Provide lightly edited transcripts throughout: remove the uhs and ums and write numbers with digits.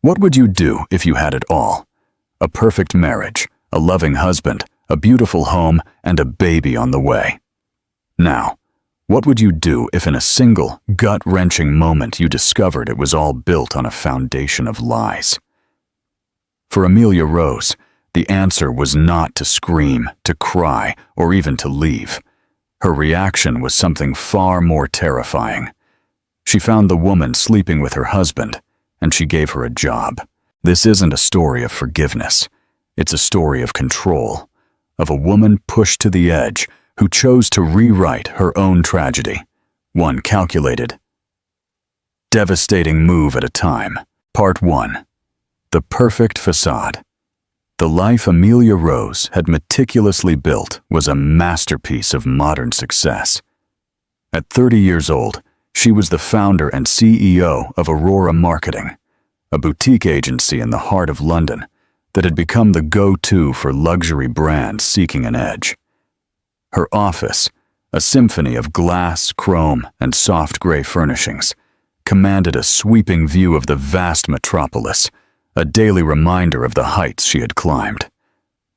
What would you do if you had it all? A perfect marriage, a loving husband, a beautiful home, and a baby on the way. Now, what would you do if in a single, gut-wrenching moment you discovered it was all built on a foundation of lies? For Amelia Rose, the answer was not to scream, to cry, or even to leave. Her reaction was something far more terrifying. She found the woman sleeping with her husband, and she gave her a job. This isn't a story of forgiveness. It's a story of control, of a woman pushed to the edge who chose to rewrite her own tragedy, one calculated, devastating move at a time. Part 1. The Perfect Facade. The life Amelia Rose had meticulously built was a masterpiece of modern success. At 30 years old, she was the founder and CEO of Aurora Marketing, a boutique agency in the heart of London that had become the go-to for luxury brands seeking an edge. Her office, a symphony of glass, chrome, and soft gray furnishings, commanded a sweeping view of the vast metropolis, a daily reminder of the heights she had climbed.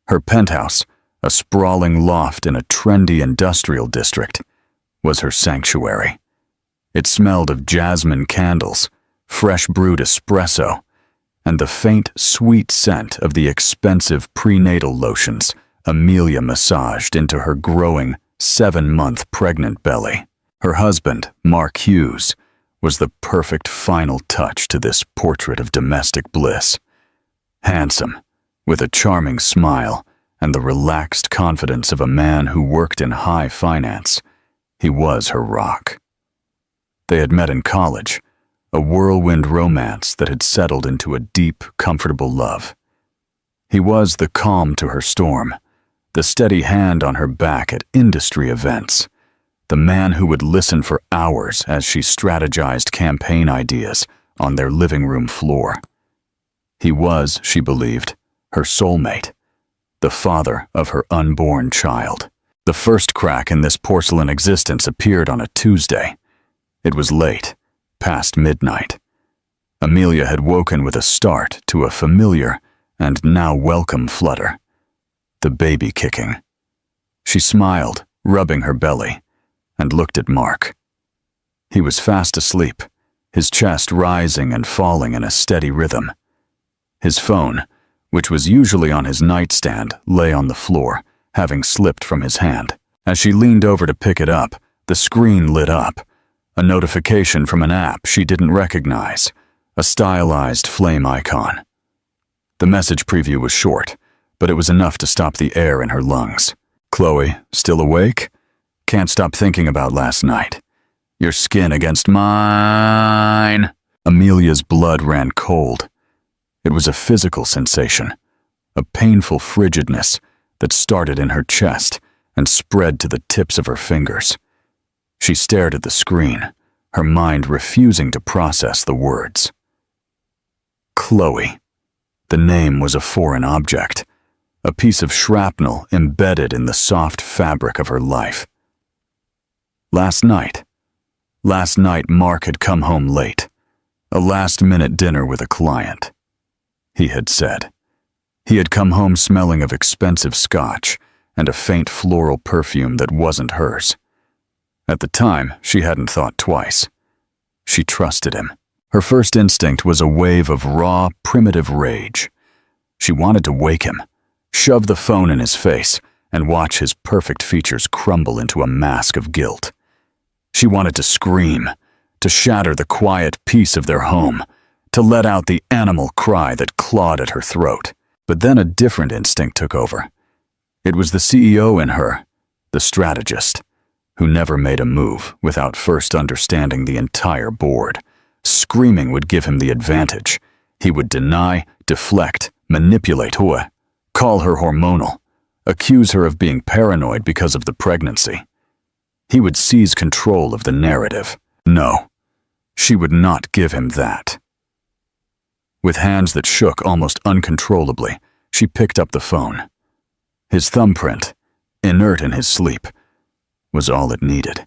Her penthouse, a sprawling loft in a trendy industrial district, was her sanctuary. It smelled of jasmine candles, fresh brewed espresso, and the faint, sweet scent of the expensive prenatal lotions Amelia massaged into her growing 7-month pregnant belly. Her husband, Mark Hughes, was the perfect final touch to this portrait of domestic bliss. Handsome, with a charming smile and the relaxed confidence of a man who worked in high finance, he was her rock. They had met in college, a whirlwind romance that had settled into a deep, comfortable love. He was the calm to her storm, the steady hand on her back at industry events, the man who would listen for hours as she strategized campaign ideas on their living room floor. He was, she believed, her soulmate, the father of her unborn child. The first crack in this porcelain existence appeared on a Tuesday. It was late, past midnight. Amelia had woken with a start to a familiar and now welcome flutter. The baby kicking. She smiled, rubbing her belly, and looked at Mark. He was fast asleep, his chest rising and falling in a steady rhythm. His phone, which was usually on his nightstand, lay on the floor, having slipped from his hand. As she leaned over to pick it up, the screen lit up, a notification from an app she didn't recognize, a stylized flame icon. The message preview was short, but it was enough to stop the air in her lungs. "Chloe, still awake? Can't stop thinking about last night. Your skin against mine." Amelia's blood ran cold. It was a physical sensation, a painful frigidness that started in her chest and spread to the tips of her fingers. She stared at the screen, her mind refusing to process the words. Chloe. The name was a foreign object, a piece of shrapnel embedded in the soft fabric of her life. Last night Mark had come home late, a last-minute dinner with a client. He had said. He had come home smelling of expensive scotch and a faint floral perfume that wasn't hers. At the time, she hadn't thought twice. She trusted him. Her first instinct was a wave of raw, primitive rage. She wanted to wake him, shove the phone in his face, and watch his perfect features crumble into a mask of guilt. She wanted to scream, to shatter the quiet peace of their home, to let out the animal cry that clawed at her throat. But then a different instinct took over. It was the CEO in her, the strategist, who never made a move without first understanding the entire board. Screaming would give him the advantage. He would deny, deflect, manipulate her, call her hormonal, accuse her of being paranoid because of the pregnancy. He would seize control of the narrative. No, she would not give him that. With hands that shook almost uncontrollably, she picked up the phone. His thumbprint, inert in his sleep, was all it needed.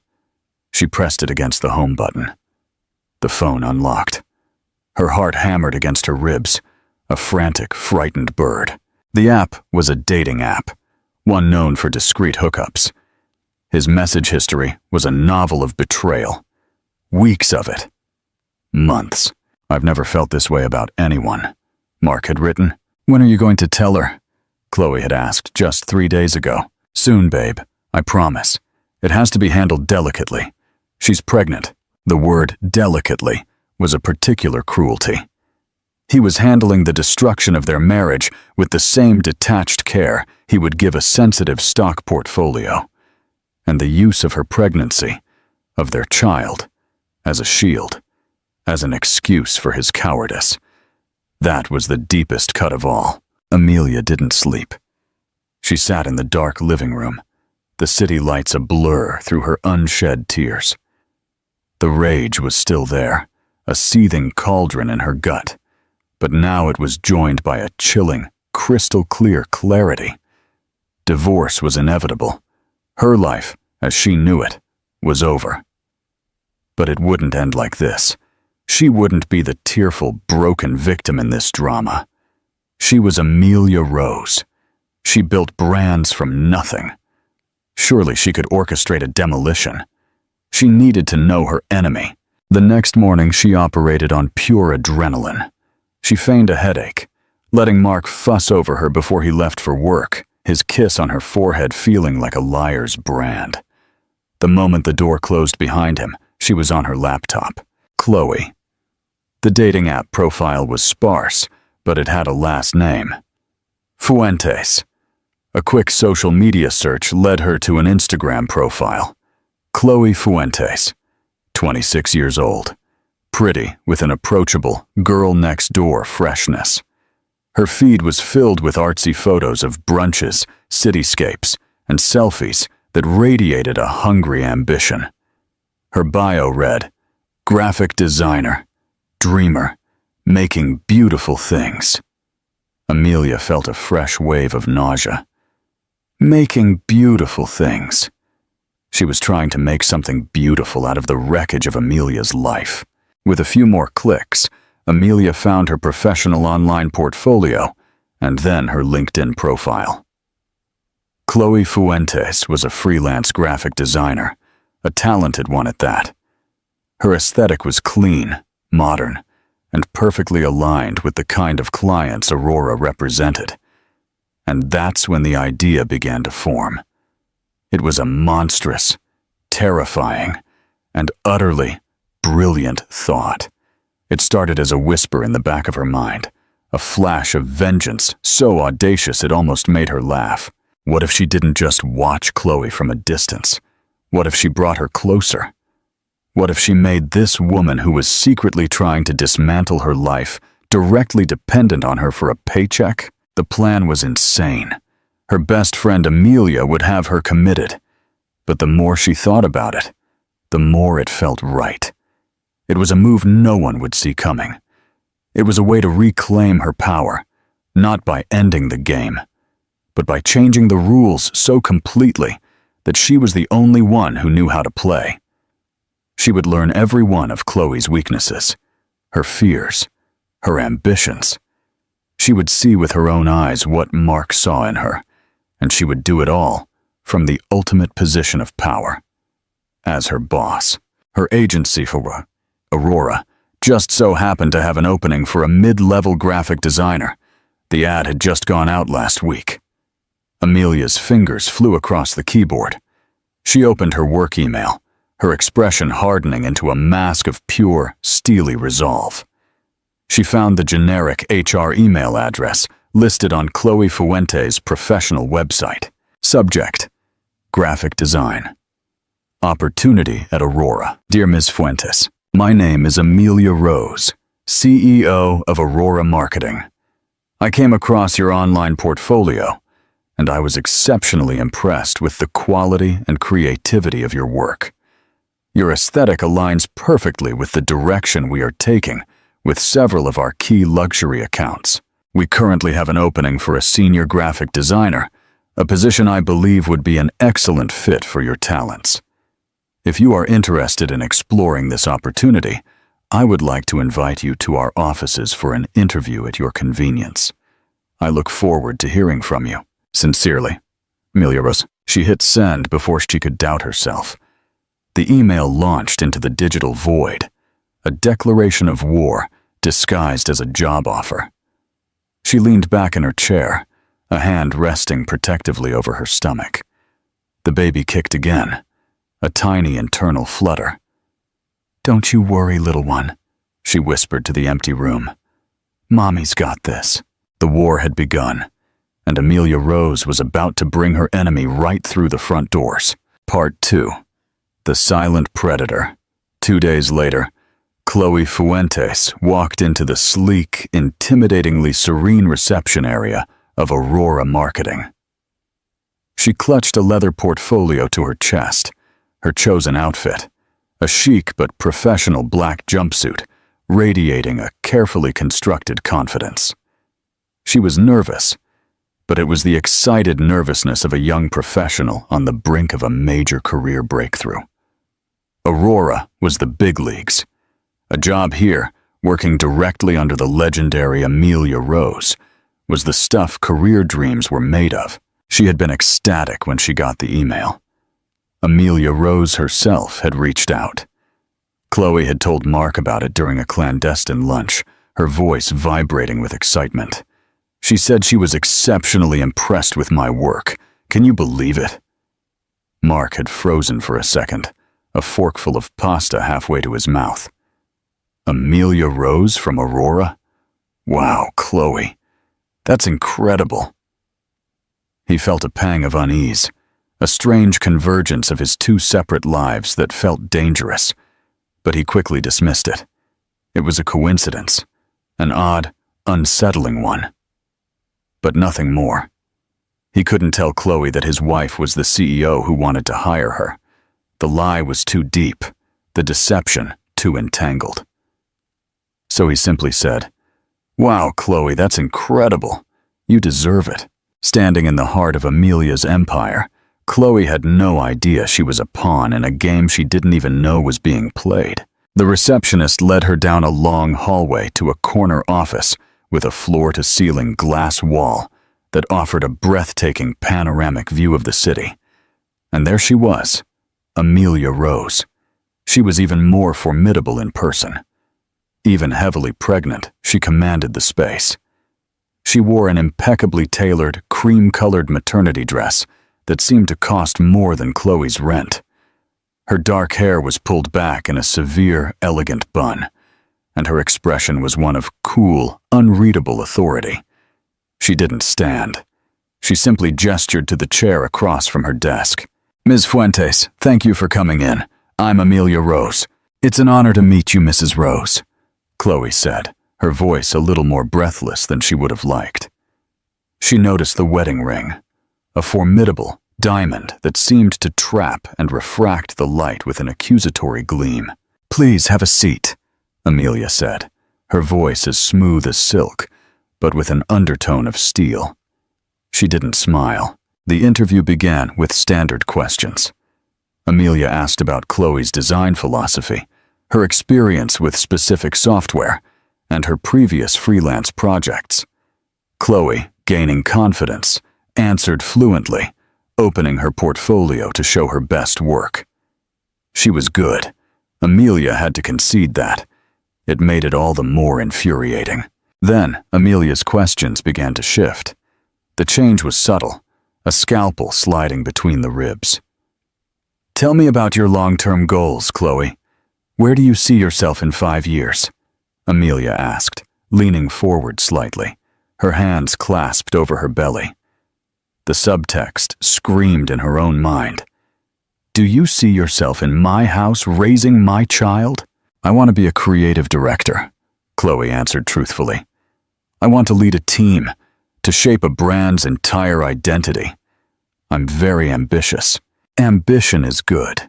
She pressed it against the home button. The phone unlocked. Her heart hammered against her ribs, a frantic, frightened bird. The app was a dating app, one known for discreet hookups. His message history was a novel of betrayal. Weeks of it. Months. "I've never felt this way about anyone," Mark had written. "When are you going to tell her?" Chloe had asked just 3 days ago. "Soon, babe. I promise. It has to be handled delicately. She's pregnant." The word delicately was a particular cruelty. He was handling the destruction of their marriage with the same detached care he would give a sensitive stock portfolio. And the use of her pregnancy, of their child, as a shield, as an excuse for his cowardice. That was the deepest cut of all. Amelia didn't sleep. She sat in the dark living room, the city lights a blur through her unshed tears. The rage was still there, a seething cauldron in her gut, but now it was joined by a chilling, crystal-clear clarity. Divorce was inevitable. Her life, as she knew it, was over. But it wouldn't end like this. She wouldn't be the tearful, broken victim in this drama. She was Amelia Rose. She built brands from nothing. Surely she could orchestrate a demolition. She needed to know her enemy. The next morning she operated on pure adrenaline. She feigned a headache, letting Mark fuss over her before he left for work, his kiss on her forehead feeling like a liar's brand. The moment the door closed behind him, she was on her laptop. Chloe. The dating app profile was sparse, but it had a last name. Fuentes. A quick social media search led her to an Instagram profile. Chloe Fuentes, 26 years old, pretty with an approachable, girl-next-door freshness. Her feed was filled with artsy photos of brunches, cityscapes, and selfies that radiated a hungry ambition. Her bio read, "Graphic designer, dreamer, making beautiful things." Amelia felt a fresh wave of nausea. Making beautiful things. She was trying to make something beautiful out of the wreckage of Amelia's life. With a few more clicks, Amelia found her professional online portfolio and then her LinkedIn profile. Chloe Fuentes was a freelance graphic designer, a talented one at that. Her aesthetic was clean, modern, and perfectly aligned with the kind of clients Aurora represented. And that's when the idea began to form. It was a monstrous, terrifying, and utterly brilliant thought. It started as a whisper in the back of her mind, a flash of vengeance so audacious it almost made her laugh. What if she didn't just watch Chloe from a distance? What if she brought her closer? What if she made this woman who was secretly trying to dismantle her life directly dependent on her for a paycheck? The plan was insane. Her best friend Amelia would have her committed. But the more she thought about it, the more it felt right. It was a move no one would see coming. It was a way to reclaim her power, not by ending the game, but by changing the rules so completely that she was the only one who knew how to play. She would learn every one of Chloe's weaknesses, her fears, her ambitions. She would see with her own eyes what Mark saw in her, and she would do it all from the ultimate position of power. As her boss, her agency for Aurora just so happened to have an opening for a mid-level graphic designer. The ad had just gone out last week. Amelia's fingers flew across the keyboard. She opened her work email, her expression hardening into a mask of pure, steely resolve. She found the generic HR email address listed on Chloe Fuentes' professional website. Subject: Graphic Design. Opportunity at Aurora. Dear Ms. Fuentes, my name is Amelia Rose, CEO of Aurora Marketing. I came across your online portfolio, and I was exceptionally impressed with the quality and creativity of your work. Your aesthetic aligns perfectly with the direction we are taking with several of our key luxury accounts. We currently have an opening for a senior graphic designer, a position I believe would be an excellent fit for your talents. If you are interested in exploring this opportunity, I would like to invite you to our offices for an interview at your convenience. I look forward to hearing from you. Sincerely, Amelia Rose. She hit send before she could doubt herself. The email launched into the digital void, a declaration of war disguised as a job offer. She leaned back in her chair, a hand resting protectively over her stomach. The baby kicked again, a tiny internal flutter. "Don't you worry, little one," she whispered to the empty room. "Mommy's got this." The war had begun, and Amelia Rose was about to bring her enemy right through the front doors. Part 2. The Silent Predator. 2 days later, Chloe Fuentes walked into the sleek, intimidatingly serene reception area of Aurora Marketing. She clutched a leather portfolio to her chest, her chosen outfit, a chic but professional black jumpsuit, radiating a carefully constructed confidence. She was nervous, but it was the excited nervousness of a young professional on the brink of a major career breakthrough. Aurora was the big leagues. A job here, working directly under the legendary Amelia Rose, was the stuff career dreams were made of. She had been ecstatic when she got the email. Amelia Rose herself had reached out. Chloe had told Mark about it during a clandestine lunch, her voice vibrating with excitement. She said she was exceptionally impressed with my work. Can you believe it? Mark had frozen for a second, a forkful of pasta halfway to his mouth. Amelia Rose from Aurora? Wow, Chloe. That's incredible. He felt a pang of unease, a strange convergence of his two separate lives that felt dangerous, but he quickly dismissed it. It was a coincidence, an odd, unsettling one. But nothing more. He couldn't tell Chloe that his wife was the CEO who wanted to hire her. The lie was too deep, the deception too entangled. So he simply said, "Wow, Chloe, that's incredible. You deserve it." Standing in the heart of Amelia's empire, Chloe had no idea she was a pawn in a game she didn't even know was being played. The receptionist led her down a long hallway to a corner office with a floor-to-ceiling glass wall that offered a breathtaking panoramic view of the city. And there she was, Amelia Rose. She was even more formidable in person. Even heavily pregnant, she commanded the space. She wore an impeccably tailored, cream-colored maternity dress that seemed to cost more than Chloe's rent. Her dark hair was pulled back in a severe, elegant bun, and her expression was one of cool, unreadable authority. She didn't stand. She simply gestured to the chair across from her desk. "Ms. Fuentes, thank you for coming in. I'm Amelia Rose. It's an honor to meet you, Mrs. Rose," Chloe said, her voice a little more breathless than she would have liked. She noticed the wedding ring, a formidable diamond that seemed to trap and refract the light with an accusatory gleam. "Please have a seat," Amelia said, her voice as smooth as silk, but with an undertone of steel. She didn't smile. The interview began with standard questions. Amelia asked about Chloe's design philosophy, her experience with specific software, and her previous freelance projects. Chloe, gaining confidence, answered fluently, opening her portfolio to show her best work. She was good. Amelia had to concede that. It made it all the more infuriating. Then, Amelia's questions began to shift. The change was subtle, a scalpel sliding between the ribs. "Tell me about your long-term goals, Chloe. Where do you see yourself in 5 years?" Amelia asked, leaning forward slightly, her hands clasped over her belly. The subtext screamed in her own mind. "Do you see yourself in my house raising my child?" "I want to be a creative director," Chloe answered truthfully. "I want to lead a team, to shape a brand's entire identity. I'm very ambitious." "Ambition is good,"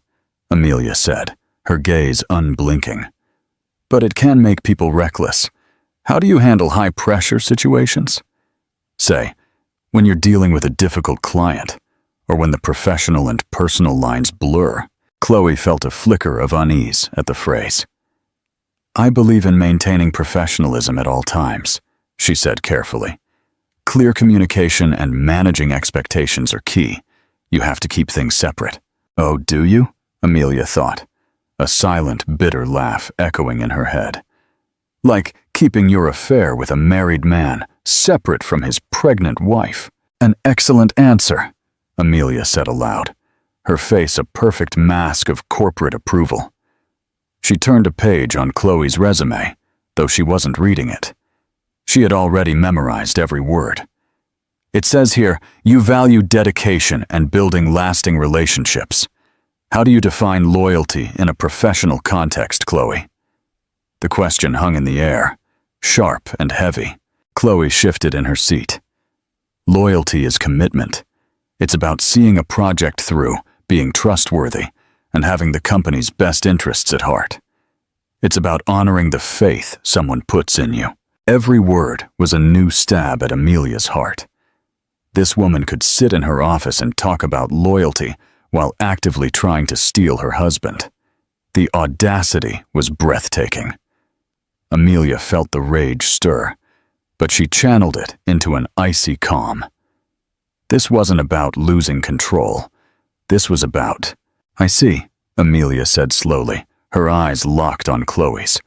Amelia said, her gaze unblinking. "But it can make people reckless. How do you handle high-pressure situations? Say, when you're dealing with a difficult client, or when the professional and personal lines blur." Chloe felt a flicker of unease at the phrase. I believe in maintaining professionalism at all times, she said carefully. Clear communication and managing expectations are key. You have to keep things separate. Oh, do you? Amelia thought, a silent, bitter laugh echoing in her head. Like keeping your affair with a married man separate from his pregnant wife. An excellent answer, Amelia said aloud, her face a perfect mask of corporate approval. She turned a page on Chloe's resume, though she wasn't reading it. She had already memorized every word. It says here, you value dedication and building lasting relationships. How do you define loyalty in a professional context, Chloe? The question hung in the air, sharp and heavy. Chloe shifted in her seat. Loyalty is commitment. It's about seeing a project through, being trustworthy, and having the company's best interests at heart. It's about honoring the faith someone puts in you. Every word was a new stab at Amelia's heart. This woman could sit in her office and talk about loyalty while actively trying to steal her husband. The audacity was breathtaking. Amelia felt the rage stir, but she channeled it into an icy calm. This wasn't about losing control. This was about... I see, Amelia said slowly, her eyes locked on Chloe's.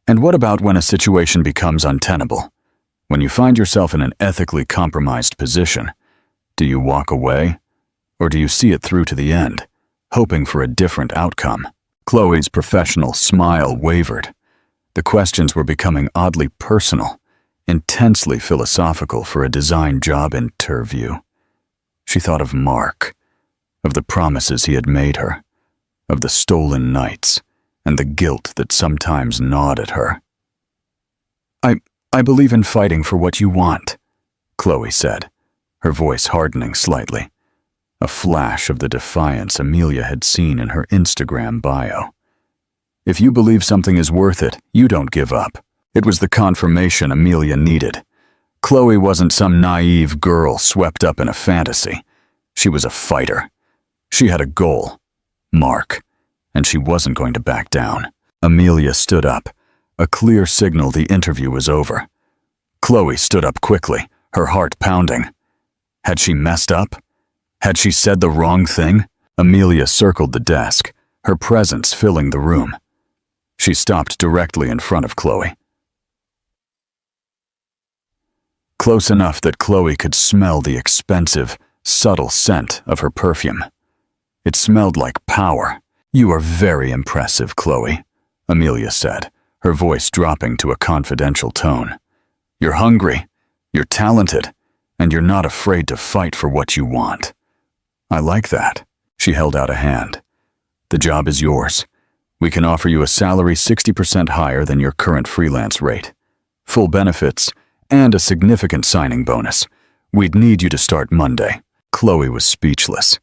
And what about when a situation becomes untenable? When you find yourself in an ethically compromised position, do you walk away? Or do you see it through to the end, hoping for a different outcome? Chloe's professional smile wavered. The questions were becoming oddly personal, intensely philosophical for a design job interview. She thought of Mark, of the promises he had made her, of the stolen nights, and the guilt that sometimes gnawed at her. I believe in fighting for what you want, Chloe said, her voice hardening slightly, a flash of the defiance Amelia had seen in her Instagram bio. If you believe something is worth it, you don't give up. It was the confirmation Amelia needed. Chloe wasn't some naive girl swept up in a fantasy. She was a fighter. She had a goal, Mark, and she wasn't going to back down. Amelia stood up, a clear signal the interview was over. Chloe stood up quickly, her heart pounding. Had she messed up? Had she said the wrong thing? Amelia circled the desk, her presence filling the room. She stopped directly in front of Chloe. Close enough that Chloe could smell the expensive, subtle scent of her perfume. It smelled like power. You are very impressive, Chloe, Amelia said, her voice dropping to a confidential tone. You're hungry, you're talented, and you're not afraid to fight for what you want. I like that. She held out a hand. The job is yours. We can offer you a salary 60% higher than your current freelance rate, full benefits, and a significant signing bonus. We'd need you to start Monday. Chloe was speechless.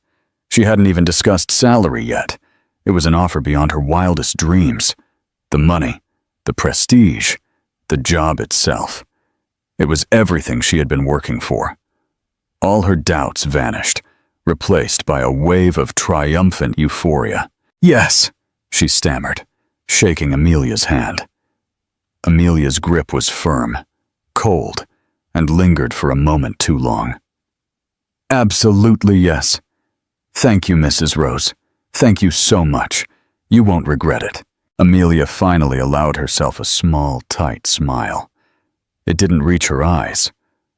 She hadn't even discussed salary yet. It was an offer beyond her wildest dreams. The money, the prestige, the job itself. It was everything she had been working for. All her doubts vanished, replaced by a wave of triumphant euphoria. Yes, she stammered, shaking Amelia's hand. Amelia's grip was firm, cold, and lingered for a moment too long. Absolutely yes. Thank you, Mrs. Rose. Thank you so much. You won't regret it. Amelia finally allowed herself a small, tight smile. It didn't reach her eyes.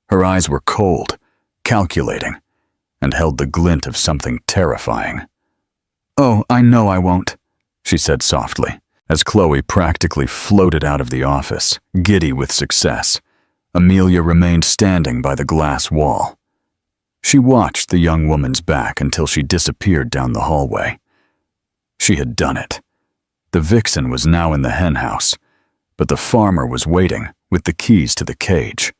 Her eyes were cold, calculating, and held the glint of something terrifying. Oh, I know I won't, she said softly, as Chloe practically floated out of the office, giddy with success. Amelia remained standing by the glass wall. She watched the young woman's back until she disappeared down the hallway. She had done it. The vixen was now in the henhouse, but the farmer was waiting with the keys to the cage.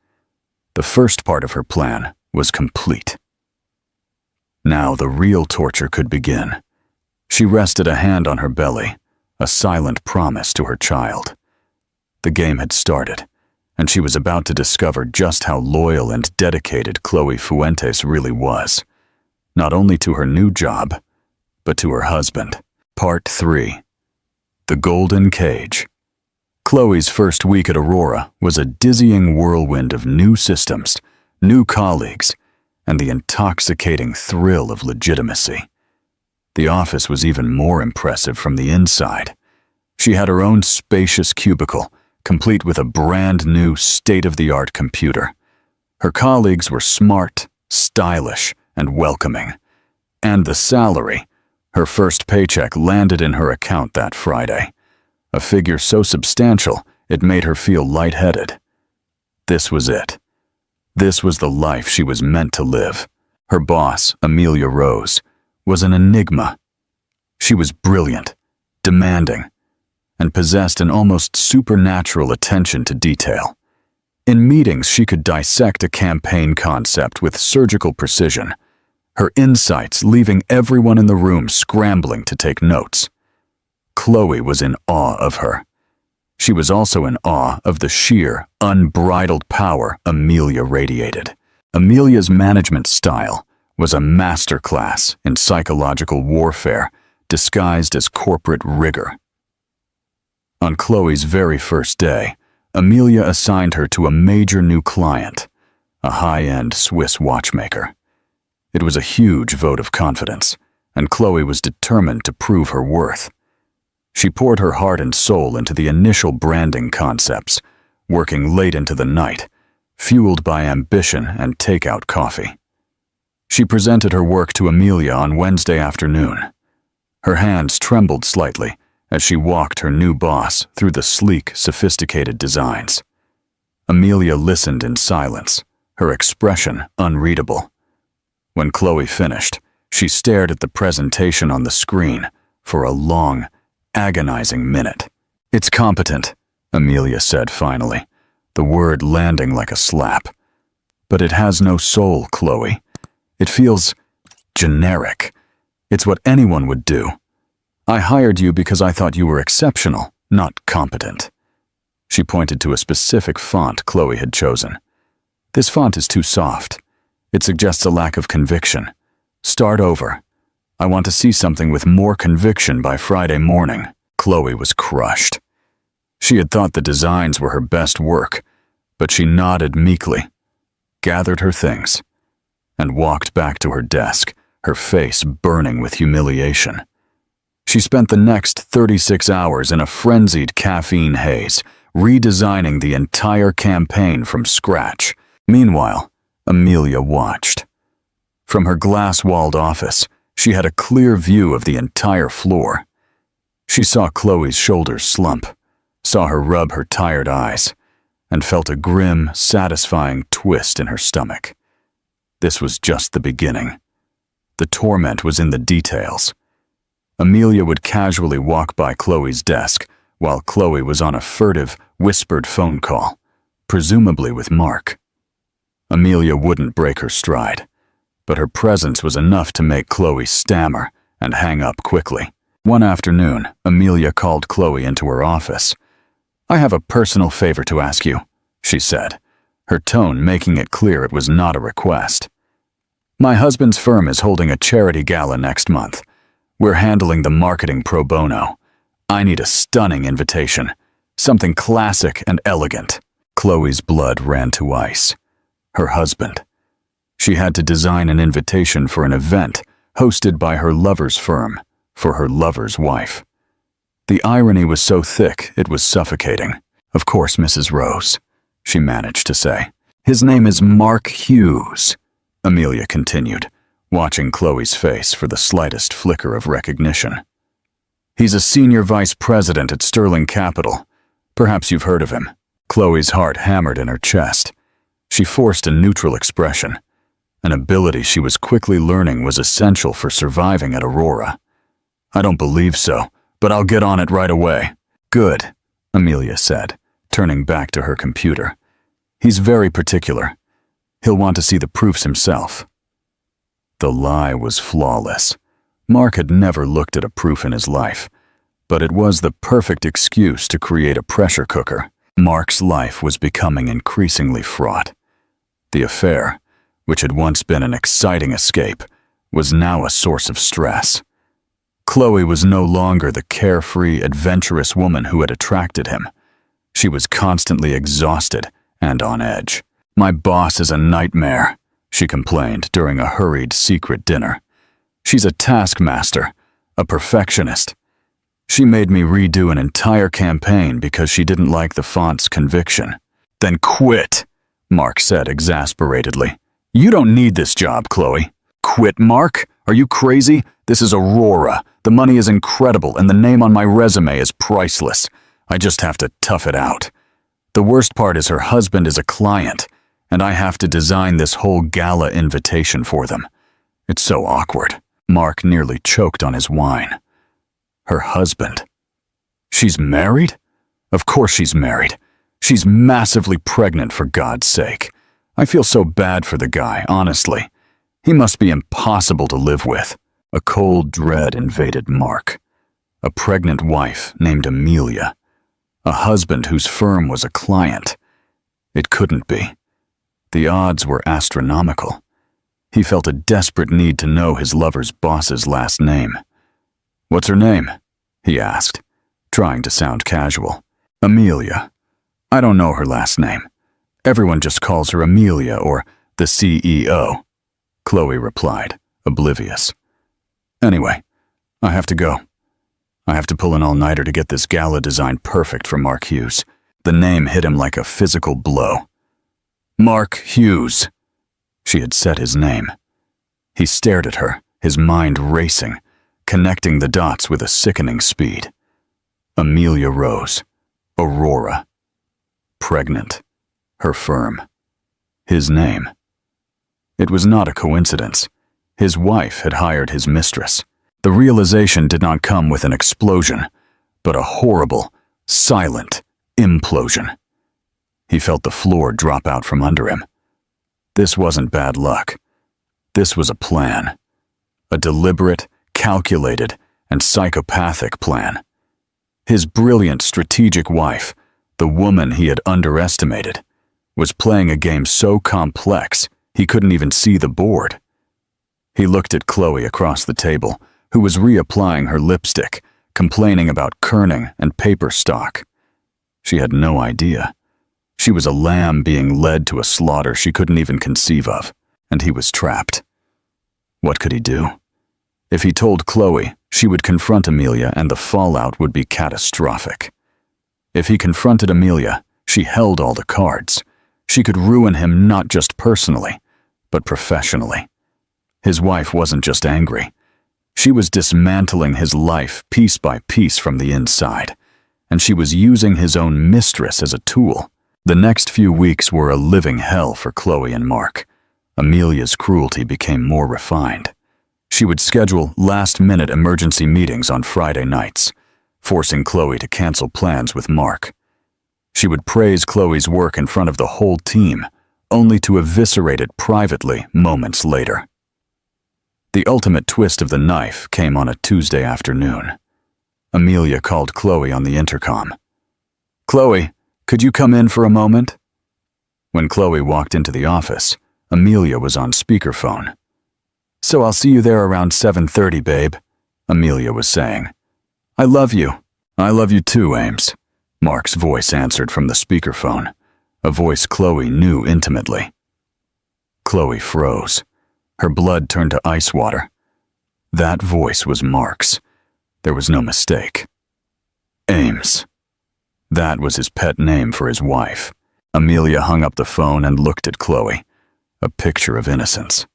The first part of her plan was complete. Now the real torture could begin. She rested a hand on her belly, a silent promise to her child. The game had started, and she was about to discover just how loyal and dedicated Chloe Fuentes really was, not only to her new job, but to her husband. Part 3. The Golden Cage. Chloe's first week at Aurora was a dizzying whirlwind of new systems, new colleagues, and the intoxicating thrill of legitimacy. The office was even more impressive from the inside. She had her own spacious cubicle, complete with a brand new state-of-the-art computer. Her colleagues were smart, stylish, and welcoming. And the salary, her first paycheck landed in her account that Friday. A figure so substantial it made her feel lightheaded. This was it. This was the life she was meant to live. Her boss, Amelia Rose, was an enigma. She was brilliant, demanding, and possessed an almost supernatural attention to detail. In meetings, she could dissect a campaign concept with surgical precision, her insights leaving everyone in the room scrambling to take notes. Chloe was in awe of her. She was also in awe of the sheer, unbridled power Amelia radiated. Amelia's management style was a masterclass in psychological warfare disguised as corporate rigor. On Chloe's very first day, Amelia assigned her to a major new client, a high-end Swiss watchmaker. It was a huge vote of confidence, and Chloe was determined to prove her worth. She poured her heart and soul into the initial branding concepts, working late into the night, fueled by ambition and takeout coffee. She presented her work to Amelia on Wednesday afternoon. Her hands trembled slightly as she walked her new boss through the sleek, sophisticated designs. Amelia listened in silence, her expression unreadable. When Chloe finished, she stared at the presentation on the screen for a long, agonizing minute. "It's competent," Amelia said finally, the word landing like a slap. "But it has no soul, Chloe. It feels generic. It's what anyone would do. I hired you because I thought you were exceptional, not competent." She pointed to a specific font Chloe had chosen. "This font is too soft. It suggests a lack of conviction. Start over. I want to see something with more conviction by Friday morning." Chloe was crushed. She had thought the designs were her best work, but she nodded meekly, gathered her things, and walked back to her desk, her face burning with humiliation. She spent the next 36 hours in a frenzied caffeine haze, redesigning the entire campaign from scratch. Meanwhile, Amelia watched. From her glass-walled office, she had a clear view of the entire floor. She saw Chloe's shoulders slump, saw her rub her tired eyes, and felt a grim, satisfying twist in her stomach. This was just the beginning. The torment was in the details. Amelia would casually walk by Chloe's desk while Chloe was on a furtive, whispered phone call, presumably with Mark. Amelia wouldn't break her stride, but her presence was enough to make Chloe stammer and hang up quickly. One afternoon, Amelia called Chloe into her office. "I have a personal favor to ask you," she said, her tone making it clear it was not a request. "My husband's firm is holding a charity gala next month. We're handling the marketing pro bono. I need a stunning invitation, something classic and elegant." Chloe's blood ran to ice. Her husband. She had to design an invitation for an event hosted by her lover's firm for her lover's wife. The irony was so thick it was suffocating. "Of course, Mrs. Rose," she managed to say. "His name is Mark Hughes," Amelia continued, watching Chloe's face for the slightest flicker of recognition. "He's a senior vice president at Sterling Capital. Perhaps you've heard of him." Chloe's heart hammered in her chest. She forced a neutral expression, an ability she was quickly learning was essential for surviving at Aurora. "I don't believe so, but I'll get on it right away." "Good," Amelia said, turning back to her computer. "He's very particular. He'll want to see the proofs himself." The lie was flawless. Mark had never looked at a proof in his life, but it was the perfect excuse to create a pressure cooker. Mark's life was becoming increasingly fraught. The affair, which had once been an exciting escape, was now a source of stress. Chloe was no longer the carefree, adventurous woman who had attracted him. She was constantly exhausted and on edge. "My boss is a nightmare," she complained during a hurried secret dinner. "She's a taskmaster, a perfectionist. She made me redo an entire campaign because she didn't like the font's conviction." "Then quit," Mark said exasperatedly. "You don't need this job, Chloe." "Quit, Mark? Are you crazy? This is Aurora. The money is incredible and the name on my resume is priceless. I just have to tough it out. The worst part is her husband is a client, and I have to design this whole gala invitation for them. It's so awkward." Mark nearly choked on his wine. Her husband. She's married? Of course she's married. She's massively pregnant, for God's sake. I feel so bad for the guy, honestly. He must be impossible to live with. A cold dread invaded Mark. A pregnant wife named Amelia. A husband whose firm was a client. It couldn't be. The odds were astronomical. He felt a desperate need to know his lover's boss's last name. "What's her name?" he asked, trying to sound casual. "Amelia. I don't know her last name. Everyone just calls her Amelia or the CEO," Chloe replied, oblivious. "Anyway, I have to go. I have to pull an all-nighter to get this gala design perfect for Mark Hughes." The name hit him like a physical blow. Mark Hughes. She had said his name. He stared at her, his mind racing, connecting the dots with a sickening speed. Amelia Rose. Aurora. Pregnant. Her firm. His name. It was not a coincidence. His wife had hired his mistress. The realization did not come with an explosion, but a horrible, silent implosion. He felt the floor drop out from under him. This wasn't bad luck. This was a plan. A deliberate, calculated, and psychopathic plan. His brilliant, strategic wife, the woman he had underestimated, was playing a game so complex he couldn't even see the board. He looked at Chloe across the table, who was reapplying her lipstick, complaining about kerning and paper stock. She had no idea. She was a lamb being led to a slaughter she couldn't even conceive of, and he was trapped. What could he do? If he told Chloe, she would confront Amelia and the fallout would be catastrophic. If he confronted Amelia, she held all the cards. She could ruin him not just personally, but professionally. His wife wasn't just angry. She was dismantling his life piece by piece from the inside, and she was using his own mistress as a tool. The next few weeks were a living hell for Chloe and Mark. Amelia's cruelty became more refined. She would schedule last-minute emergency meetings on Friday nights, forcing Chloe to cancel plans with Mark. She would praise Chloe's work in front of the whole team, only to eviscerate it privately moments later. The ultimate twist of the knife came on a Tuesday afternoon. Amelia called Chloe on the intercom. "Chloe, could you come in for a moment?" When Chloe walked into the office, Amelia was on speakerphone. "So I'll see you there around 7:30, babe," Amelia was saying. "I love you." "I love you too, Ames," Mark's voice answered from the speakerphone, a voice Chloe knew intimately. Chloe froze. Her blood turned to ice water. That voice was Mark's. There was no mistake. Ames. That was his pet name for his wife. Amelia hung up the phone and looked at Chloe, a picture of innocence.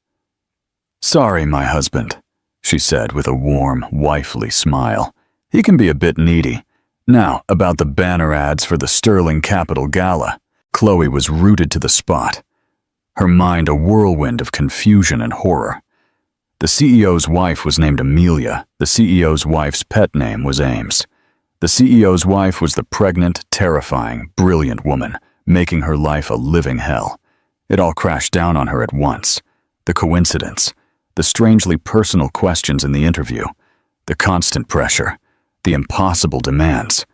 "Sorry, my husband," she said with a warm, wifely smile. "He can be a bit needy. Now, about the banner ads for the Sterling Capital Gala." Chloe was rooted to the spot, her mind a whirlwind of confusion and horror. The CEO's wife was named Amelia. The CEO's wife's pet name was Ames. The CEO's wife was the pregnant, terrifying, brilliant woman, making her life a living hell. It all crashed down on her at once. The coincidence, the strangely personal questions in the interview, the constant pressure, the impossible demands,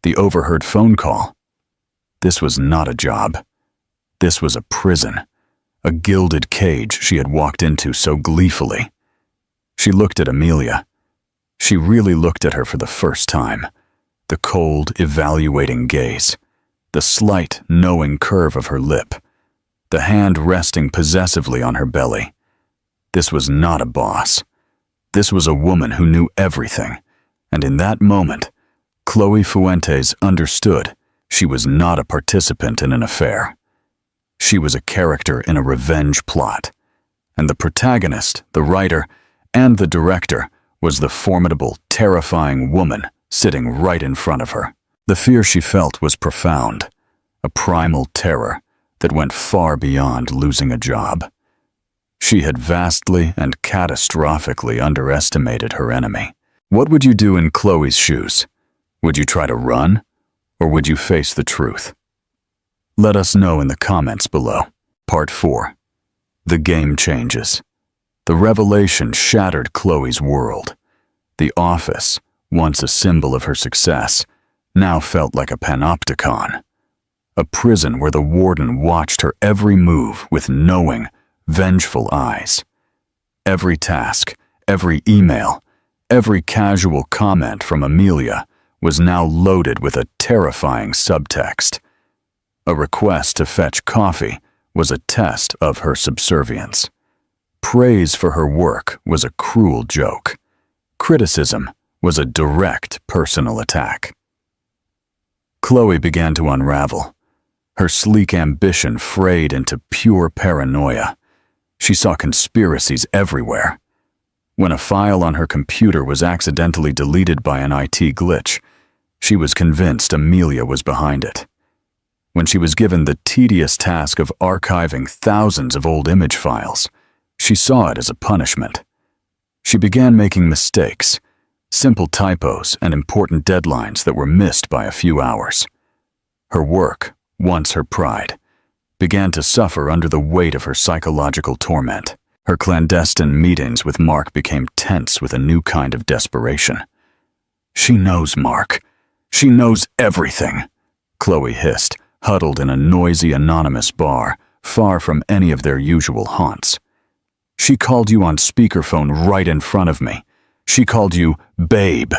the overheard phone call. This was not a job. This was a prison, a gilded cage she had walked into so gleefully. She looked at Amelia. She really looked at her for the first time, the cold, evaluating gaze. the slight, knowing curve of her lip, the hand resting possessively on her belly. This was not a boss. This was a woman who knew everything, and in that moment, Chloe Fuentes understood she was not a participant in an affair. She was a character in a revenge plot, and the protagonist, the writer, and the director was the formidable, terrifying woman sitting right in front of her. The fear she felt was profound, a primal terror that went far beyond losing a job. She had vastly and catastrophically underestimated her enemy. What would you do in Chloe's shoes? Would you try to run, or would you face the truth? Let us know in the comments below. Part 4. The game changes. The revelation shattered Chloe's world. The office, once a symbol of her success, now felt like a panopticon. A prison where the warden watched her every move with knowing, vengeful eyes. Every task, every email, every casual comment from Amelia was now loaded with a terrifying subtext. A request to fetch coffee was a test of her subservience. Praise for her work was a cruel joke. Criticism was a direct personal attack. Chloe began to unravel. Her sleek ambition frayed into pure paranoia. She saw conspiracies everywhere. When a file on her computer was accidentally deleted by an IT glitch, she was convinced Amelia was behind it. When she was given the tedious task of archiving thousands of old image files, she saw it as a punishment. She began making mistakes, simple typos and important deadlines that were missed by a few hours. Her work, once her pride, began to suffer under the weight of her psychological torment. Her clandestine meetings with Mark became tense with a new kind of desperation. She knows Mark. She knows everything, Chloe hissed, huddled in a noisy anonymous bar, far from any of their usual haunts. She called you on speakerphone right in front of me. She called you Babe,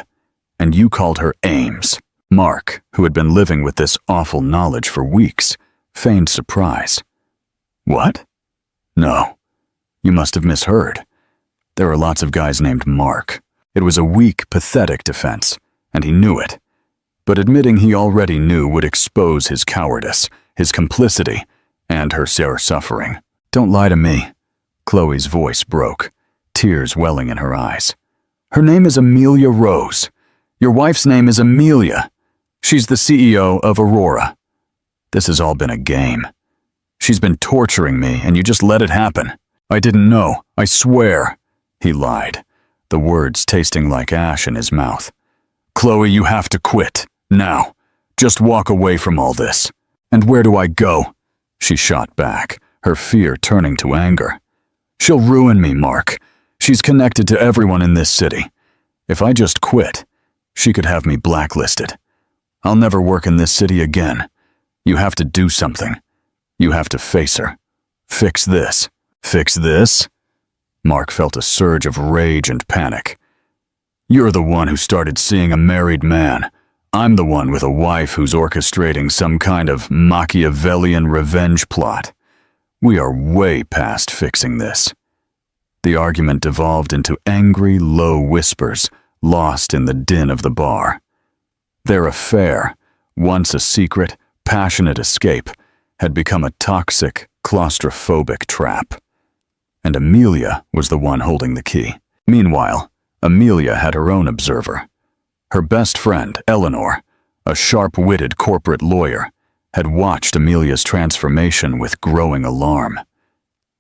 and you called her Ames. Mark, who had been living with this awful knowledge for weeks, feigned surprise. What? No, you must have misheard. There are lots of guys named Mark. It was a weak, pathetic defense, and he knew it. But admitting he already knew would expose his cowardice, his complicity, and her suffering. Don't lie to me. Chloe's voice broke, tears welling in her eyes. Her name is Amelia Rose. Your wife's name is Amelia. She's the CEO of Aurora. This has all been a game. She's been torturing me, and you just let it happen. I didn't know, I swear. He lied, the words tasting like ash in his mouth. Chloe, you have to quit, now. Just walk away from all this. And where do I go? She shot back, her fear turning to anger. She'll ruin me, Mark. She's connected to everyone in this city. If I just quit, she could have me blacklisted. I'll never work in this city again. You have to do something. You have to face her. Fix this. Fix this? Mark felt a surge of rage and panic. You're the one who started seeing a married man. I'm the one with a wife who's orchestrating some kind of Machiavellian revenge plot. We are way past fixing this. The argument devolved into angry, low whispers, lost in the din of the bar. Their affair, once a secret, passionate escape, had become a toxic, claustrophobic trap. And Amelia was the one holding the key. Meanwhile, Amelia had her own observer. Her best friend, Eleanor, a sharp-witted corporate lawyer, had watched Amelia's transformation with growing alarm.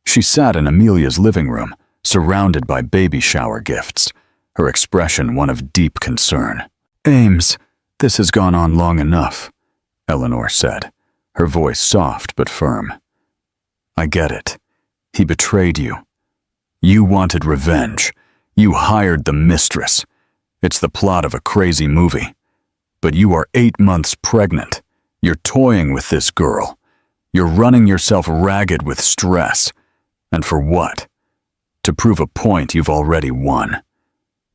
She sat in Amelia's living room, surrounded by baby shower gifts, her expression one of deep concern. Ames, this has gone on long enough, Eleanor said, her voice soft but firm. I get it. He betrayed you. You wanted revenge. You hired the Mistress. It's the plot of a crazy movie. But you are 8 months pregnant. You're toying with this girl. You're running yourself ragged with stress. And for what? To prove a point you've already won.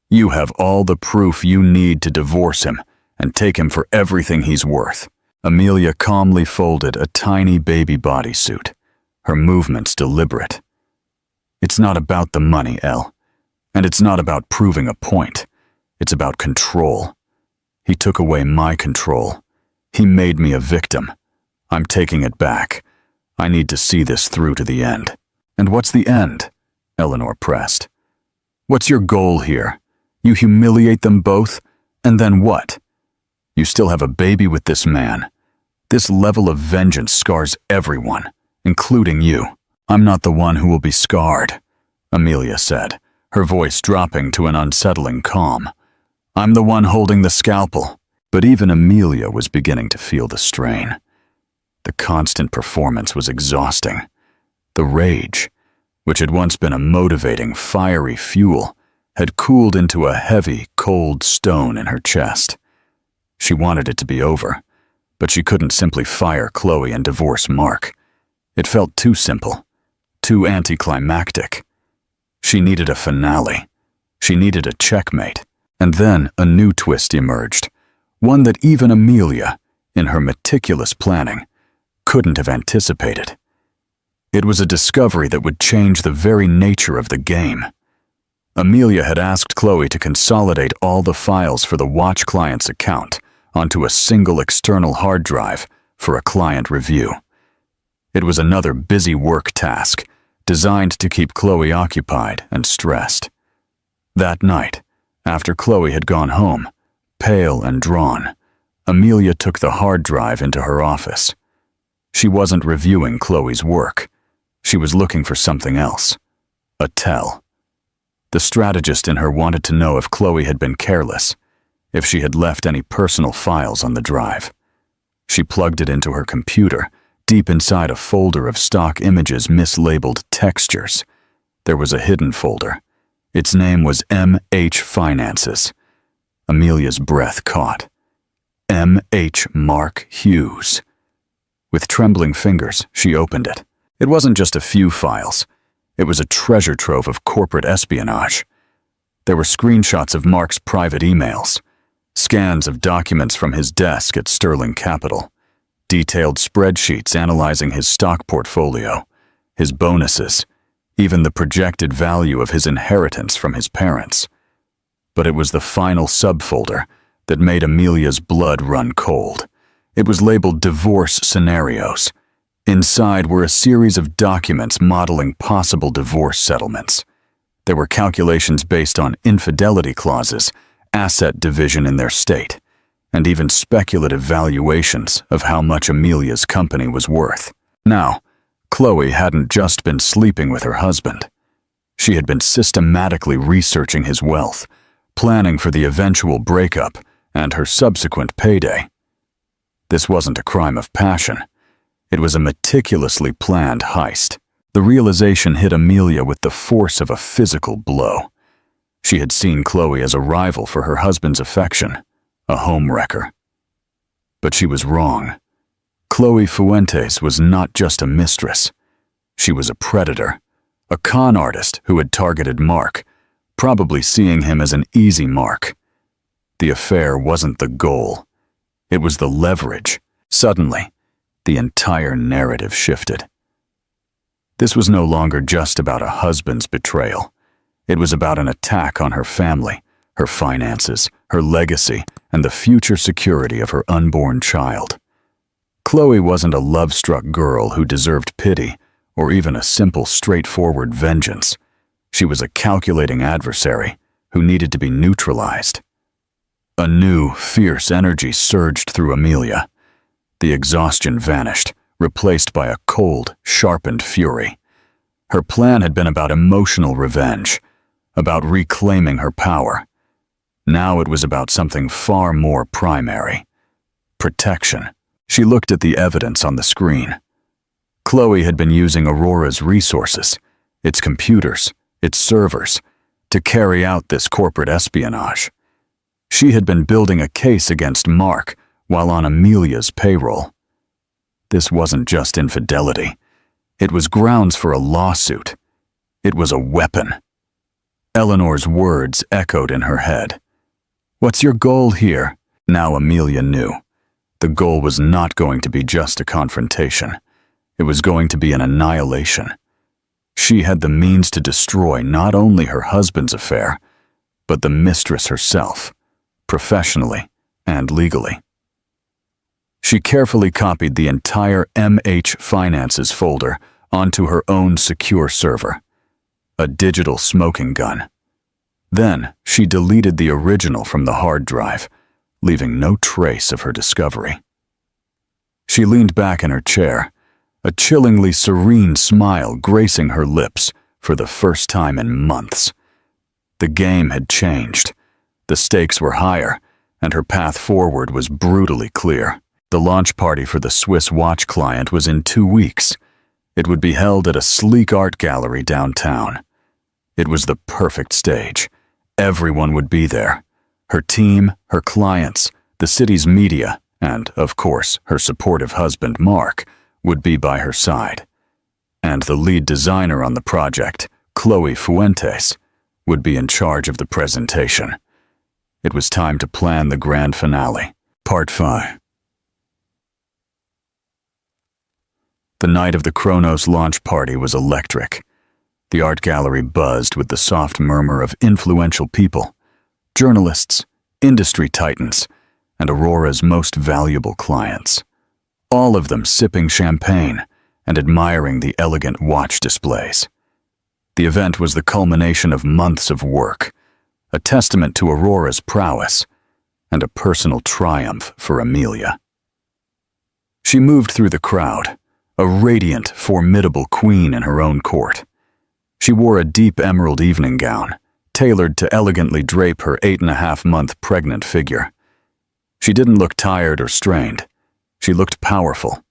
You have all the proof you need to divorce him and take him for everything he's worth. Amelia calmly folded a tiny baby bodysuit, her movements deliberate. It's not about the money, Elle. And it's not about proving a point. It's about control. He took away my control. He made me a victim. I'm taking it back. I need to see this through to the end. And what's the end? Eleanor pressed. What's your goal here? You humiliate them both, and then what? You still have a baby with this man. This level of vengeance scars everyone, including you. I'm not the one who will be scarred, Amelia said, her voice dropping to an unsettling calm. I'm the one holding the scalpel. But even Amelia was beginning to feel the strain. The constant performance was exhausting. The rage, which had once been a motivating, fiery fuel, had cooled into a heavy, cold stone in her chest. She wanted it to be over, but she couldn't simply fire Chloe and divorce Mark. It felt too simple, too anticlimactic. She needed a finale. She needed a checkmate. And then a new twist emerged, one that even Amelia, in her meticulous planning, couldn't have anticipated. It was a discovery that would change the very nature of the game. Amelia had asked Chloe to consolidate all the files for the watch client's account onto a single external hard drive for a client review. It was another busy work task designed to keep Chloe occupied and stressed. That night, after Chloe had gone home, pale and drawn, Amelia took the hard drive into her office. She wasn't reviewing Chloe's work. She was looking for something else. A tell. The strategist in her wanted to know if Chloe had been careless, if she had left any personal files on the drive. She plugged it into her computer, deep inside a folder of stock images mislabeled textures. There was a hidden folder. Its name was M.H. Finances. Amelia's breath caught. M.H. Mark Hughes. With trembling fingers, she opened it. It wasn't just a few files. It was a treasure trove of corporate espionage. There were screenshots of Mark's private emails, scans of documents from his desk at Sterling Capital, detailed spreadsheets analyzing his stock portfolio, his bonuses, even the projected value of his inheritance from his parents. But it was the final subfolder that made Amelia's blood run cold. It was labeled Divorce Scenarios. Inside were a series of documents modeling possible divorce settlements. There were calculations based on infidelity clauses, asset division in their state, and even speculative valuations of how much Amelia's company was worth. Now, Chloe hadn't just been sleeping with her husband. She had been systematically researching his wealth, planning for the eventual breakup and her subsequent payday. This wasn't a crime of passion. It was a meticulously planned heist. The realization hit Amelia with the force of a physical blow. She had seen Chloe as a rival for her husband's affection, a homewrecker. But she was wrong. Chloe Fuentes was not just a mistress. She was a predator, a con artist who had targeted Mark, probably seeing him as an easy mark. The affair wasn't the goal. It was the leverage. Suddenly, the entire narrative shifted. This was no longer just about a husband's betrayal. It was about an attack on her family, her finances, her legacy, and the future security of her unborn child. Chloe wasn't a love-struck girl who deserved pity or even a simple, straightforward vengeance. She was a calculating adversary who needed to be neutralized. A new, fierce energy surged through Amelia. The exhaustion vanished, replaced by a cold, sharpened fury. Her plan had been about emotional revenge, about reclaiming her power. Now it was about something far more primary: protection. She looked at the evidence on the screen. Chloe had been using Aurora's resources, its computers, its servers, to carry out this corporate espionage. She had been building a case against Mark while on Amelia's payroll. This wasn't just infidelity. It was grounds for a lawsuit. It was a weapon. Eleanor's words echoed in her head. "What's your goal here?" Now Amelia knew. The goal was not going to be just a confrontation. It was going to be an annihilation. She had the means to destroy not only her husband's affair, but the mistress herself, professionally and legally. She carefully copied the entire MH Finances folder onto her own secure server, a digital smoking gun. Then she deleted the original from the hard drive, leaving no trace of her discovery. She leaned back in her chair, a chillingly serene smile gracing her lips for the first time in months. The game had changed. The stakes were higher, and her path forward was brutally clear. The launch party for the Swiss watch client was in 2 weeks. It would be held at a sleek art gallery downtown. It was the perfect stage. Everyone would be there. Her team, her clients, the city's media, and, of course, her supportive husband, Mark, would be by her side. And the lead designer on the project, Chloe Fuentes, would be in charge of the presentation. It was time to plan the grand finale. Part 5. The night of the Kronos launch party was electric. The art gallery buzzed with the soft murmur of influential people, journalists, industry titans, and Aurora's most valuable clients. All of them sipping champagne and admiring the elegant watch displays. The event was the culmination of months of work, a testament to Aurora's prowess, and a personal triumph for Amelia. She moved through the crowd, a radiant, formidable queen in her own court. She wore a deep emerald evening gown, tailored to elegantly drape her 8.5-month pregnant figure. She didn't look tired or strained. She looked powerful,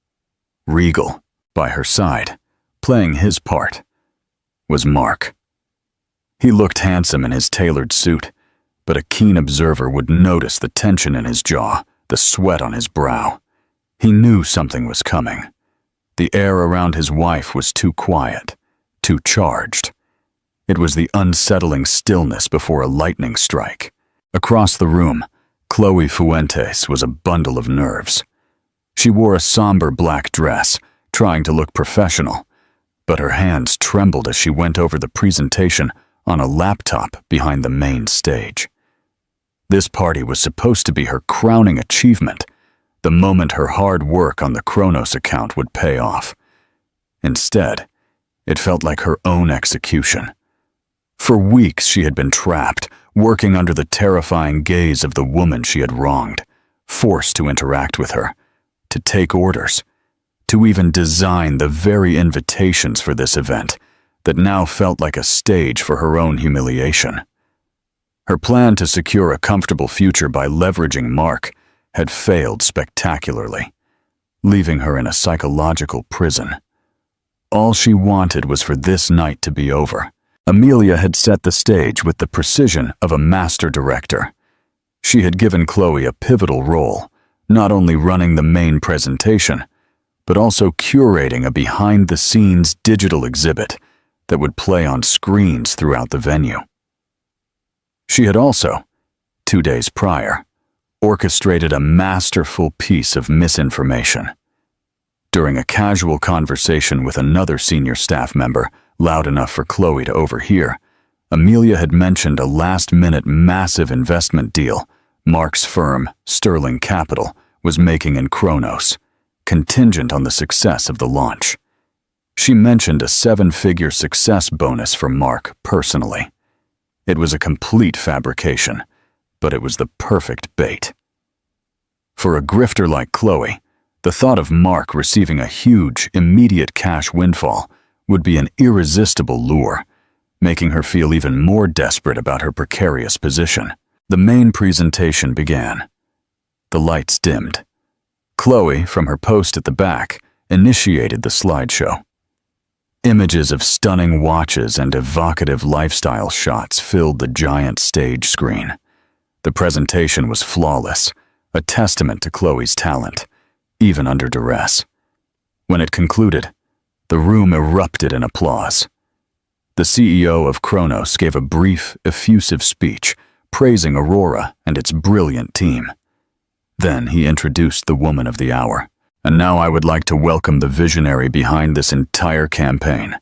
regal. By her side, playing his part, was Mark. He looked handsome in his tailored suit, but a keen observer would notice the tension in his jaw, the sweat on his brow. He knew something was coming. The air around his wife was too quiet, too charged. It was the unsettling stillness before a lightning strike. Across the room, Chloe Fuentes was a bundle of nerves. She wore a somber black dress, trying to look professional, but her hands trembled as she went over the presentation on a laptop behind the main stage. This party was supposed to be her crowning achievement, the moment her hard work on the Kronos account would pay off. Instead, it felt like her own execution. For weeks she had been trapped, working under the terrifying gaze of the woman she had wronged, forced to interact with her, to take orders, to even design the very invitations for this event that now felt like a stage for her own humiliation. Her plan to secure a comfortable future by leveraging Mark had failed spectacularly, leaving her in a psychological prison. All she wanted was for this night to be over. Amelia had set the stage with the precision of a master director. She had given Chloe a pivotal role, not only running the main presentation, but also curating a behind-the-scenes digital exhibit that would play on screens throughout the venue. She had also, 2 days prior, orchestrated a masterful piece of misinformation. During a casual conversation with another senior staff member, loud enough for Chloe to overhear, Amelia had mentioned a last-minute massive investment deal Mark's firm, Sterling Capital, was making in Kronos, contingent on the success of the launch. She mentioned a 7-figure success bonus for Mark personally. It was a complete fabrication, but it was the perfect bait. For a grifter like Chloe, the thought of Mark receiving a huge, immediate cash windfall would be an irresistible lure, making her feel even more desperate about her precarious position. The main presentation began. The lights dimmed. Chloe, from her post at the back, initiated the slideshow. Images of stunning watches and evocative lifestyle shots filled the giant stage screen. The presentation was flawless, a testament to Chloe's talent, even under duress. When it concluded, the room erupted in applause. The CEO of Kronos gave a brief, effusive speech praising Aurora and its brilliant team. Then he introduced the woman of the hour. And now I would like to welcome the visionary behind this entire campaign,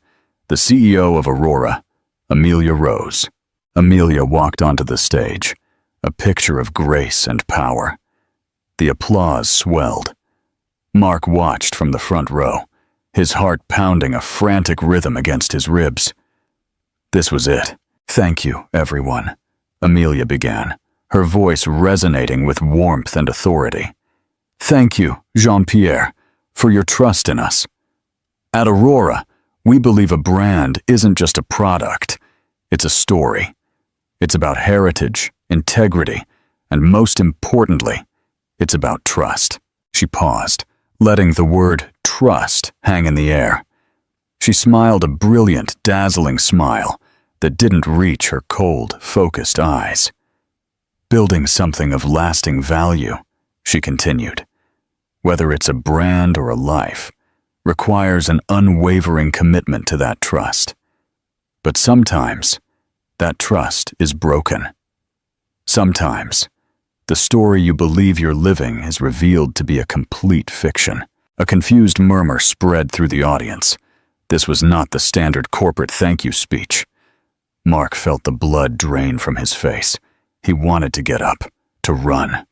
the CEO of Aurora, Amelia Rose. Amelia walked onto the stage, a picture of grace and power. The applause swelled. Mark watched from the front row, his heart pounding a frantic rhythm against his ribs. This was it. "Thank you, everyone," Amelia began, her voice resonating with warmth and authority. "Thank you, Jean-Pierre, for your trust in us. At Aurora, we believe a brand isn't just a product, it's a story. It's about heritage, integrity, and most importantly, it's about trust." She paused, letting the word trust hang in the air. She smiled a brilliant, dazzling smile that didn't reach her cold, focused eyes. "Building something of lasting value," she continued, "whether it's a brand or a life, requires an unwavering commitment to that trust. But sometimes, that trust is broken. Sometimes, the story you believe you're living is revealed to be a complete fiction." A confused murmur spread through the audience. This was not the standard corporate thank you speech. Mark felt the blood drain from his face. He wanted to get up, to run,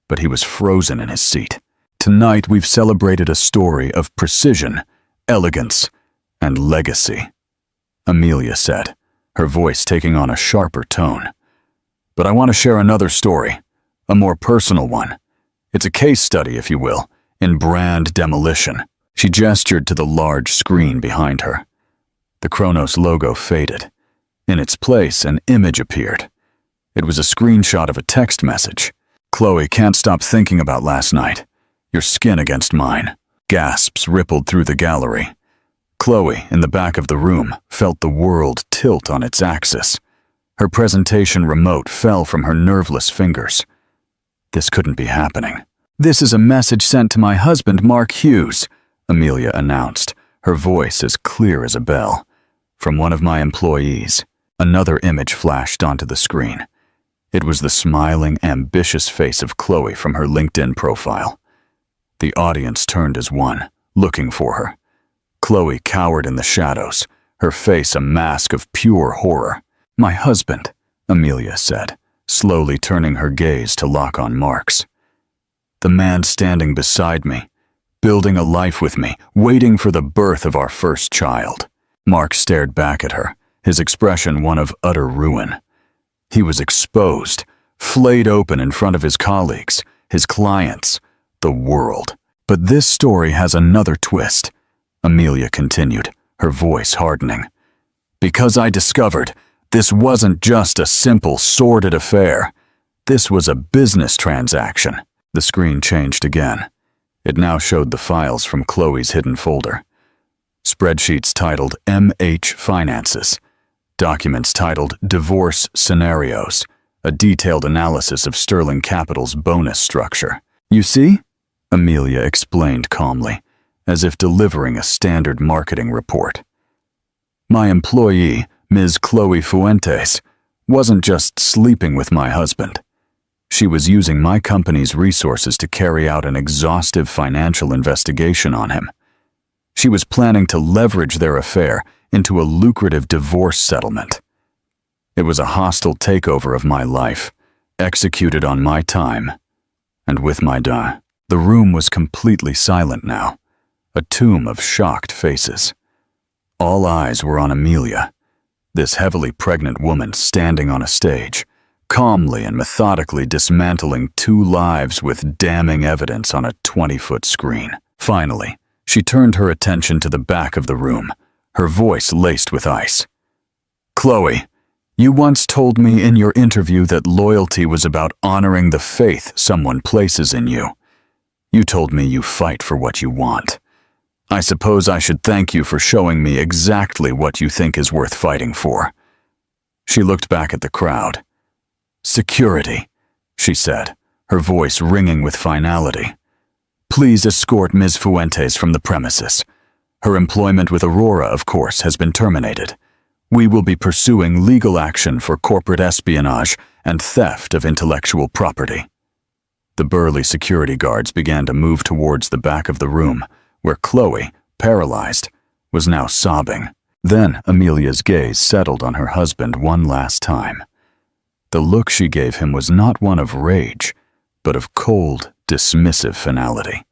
but he was frozen in his seat. "Tonight we've celebrated a story of precision, elegance, and legacy," Amelia said, her voice taking on a sharper tone. "But I want to share another story, a more personal one. It's a case study, if you will, in brand demolition." She gestured to the large screen behind her. The Kronos logo faded. In its place, an image appeared. It was a screenshot of a text message. "Chloe, can't stop thinking about last night. Your skin against mine." Gasps rippled through the gallery. Chloe, in the back of the room, felt the world tilt on its axis. Her presentation remote fell from her nerveless fingers. This couldn't be happening. "This is a message sent to my husband, Mark Hughes," Amelia announced, her voice as clear as a bell. "From one of my employees." Another image flashed onto the screen. It was the smiling, ambitious face of Chloe from her LinkedIn profile. The audience turned as one, looking for her. Chloe cowered in the shadows, her face a mask of pure horror. "My husband," Amelia said, slowly turning her gaze to lock on Mark's. "The man standing beside me, building a life with me, waiting for the birth of our first child." Mark stared back at her, his expression one of utter ruin. He was exposed, flayed open in front of his colleagues, his clients, the world. "But this story has another twist," Amelia continued, her voice hardening. "Because I discovered this wasn't just a simple, sordid affair. This was a business transaction." The screen changed again. It now showed the files from Chloe's hidden folder. Spreadsheets titled MH Finances, documents titled Divorce Scenarios, a detailed analysis of Sterling Capital's bonus structure. "You see?" Amelia explained calmly, as if delivering a standard marketing report. "My employee, Ms. Chloe Fuentes, wasn't just sleeping with my husband. She was using my company's resources to carry out an exhaustive financial investigation on him. She was planning to leverage their affair into a lucrative divorce settlement. It was a hostile takeover of my life, executed on my time, and with my dime." The room was completely silent now, a tomb of shocked faces. All eyes were on Amelia, this heavily pregnant woman standing on a stage, calmly and methodically dismantling two lives with damning evidence on a 20-foot screen. Finally, she turned her attention to the back of the room, her voice laced with ice. "Chloe, you once told me in your interview that loyalty was about honoring the faith someone places in you. You told me you fight for what you want. I suppose I should thank you for showing me exactly what you think is worth fighting for." She looked back at the crowd. "Security," she said, her voice ringing with finality. "Please escort Ms. Fuentes from the premises. Her employment with Aurora, of course, has been terminated. We will be pursuing legal action for corporate espionage and theft of intellectual property." The burly security guards began to move towards the back of the room, where Chloe, paralyzed, was now sobbing. Then Amelia's gaze settled on her husband one last time. The look she gave him was not one of rage, but of cold, dismissive finality.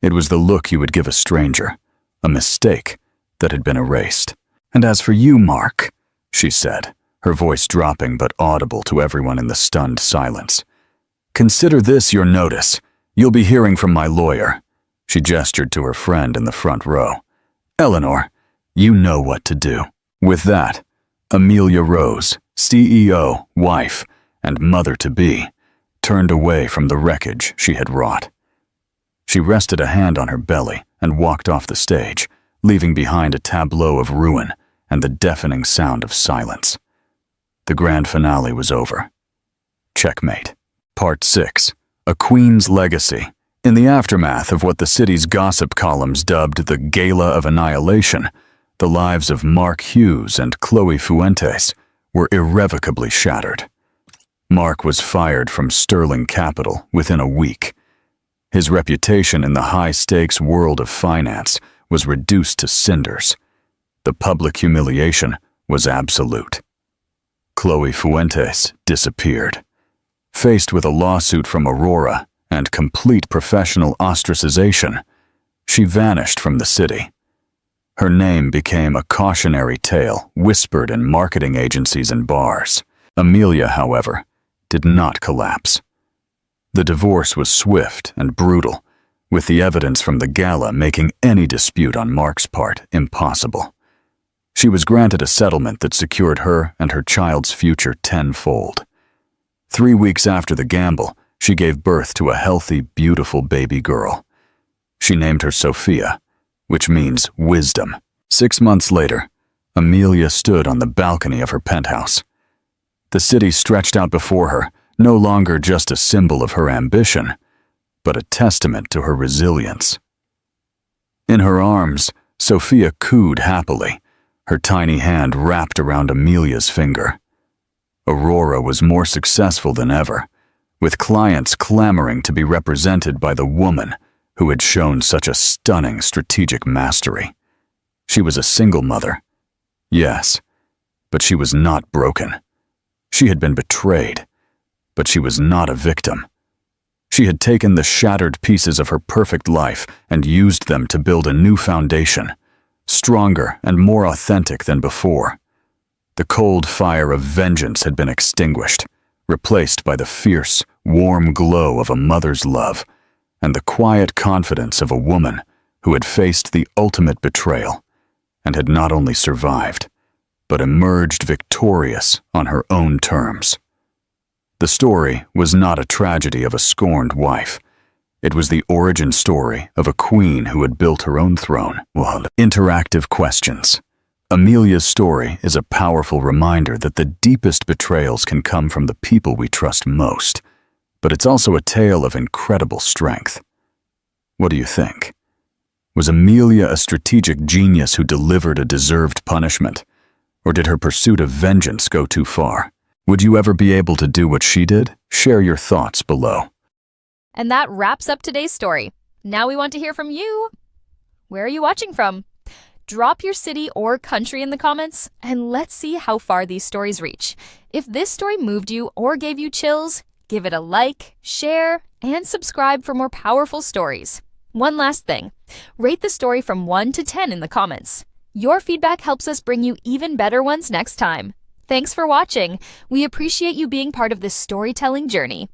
It was the look you would give a stranger, a mistake that had been erased. "And as for you, Mark," she said, her voice dropping but audible to everyone in the stunned silence, "consider this your notice. You'll be hearing from my lawyer." She gestured to her friend in the front row. "Eleanor, you know what to do." With that, Amelia Rose, CEO, wife, and mother-to-be, turned away from the wreckage she had wrought. She rested a hand on her belly and walked off the stage, leaving behind a tableau of ruin and the deafening sound of silence. The grand finale was over. Checkmate. Part 6. A Queen's Legacy. In the aftermath of what the city's gossip columns dubbed the Gala of Annihilation, the lives of Mark Hughes and Chloe Fuentes were irrevocably shattered. Mark was fired from Sterling Capital within a week. His reputation in the high-stakes world of finance was reduced to cinders. The public humiliation was absolute. Chloe Fuentes disappeared. Faced with a lawsuit from Aurora and complete professional ostracization, she vanished from the city. Her name became a cautionary tale whispered in marketing agencies and bars. Amelia, however, did not collapse. The divorce was swift and brutal, with the evidence from the gala making any dispute on Mark's part impossible. She was granted a settlement that secured her and her child's future tenfold. 3 weeks after the gamble, she gave birth to a healthy, beautiful baby girl. She named her Sophia, which means wisdom. 6 months later, Amelia stood on the balcony of her penthouse. The city stretched out before her, no longer just a symbol of her ambition, but a testament to her resilience. In her arms, Sophia cooed happily, her tiny hand wrapped around Amelia's finger. Aurora was more successful than ever, with clients clamoring to be represented by the woman who had shown such a stunning strategic mastery. She was a single mother, yes, but she was not broken. She had been betrayed, but she was not a victim. She had taken the shattered pieces of her perfect life and used them to build a new foundation, stronger and more authentic than before. The cold fire of vengeance had been extinguished, replaced by the fierce, warm glow of a mother's love and the quiet confidence of a woman who had faced the ultimate betrayal and had not only survived, but emerged victorious on her own terms. The story was not a tragedy of a scorned wife. It was the origin story of a queen who had built her own throne. Interactive questions. Amelia's story is a powerful reminder that the deepest betrayals can come from the people we trust most, but it's also a tale of incredible strength. What do you think? Was Amelia a strategic genius who delivered a deserved punishment, or did her pursuit of vengeance go too far? Would you ever be able to do what she did? Share your thoughts below. And that wraps up today's story. Now we want to hear from you. Where are you watching from? Drop your city or country in the comments, and let's see how far these stories reach. If this story moved you or gave you chills, give it a like, share, and subscribe for more powerful stories. One last thing, rate the story from 1 to 10 in the comments. Your feedback helps us bring you even better ones next time. Thanks for watching. We appreciate you being part of this storytelling journey.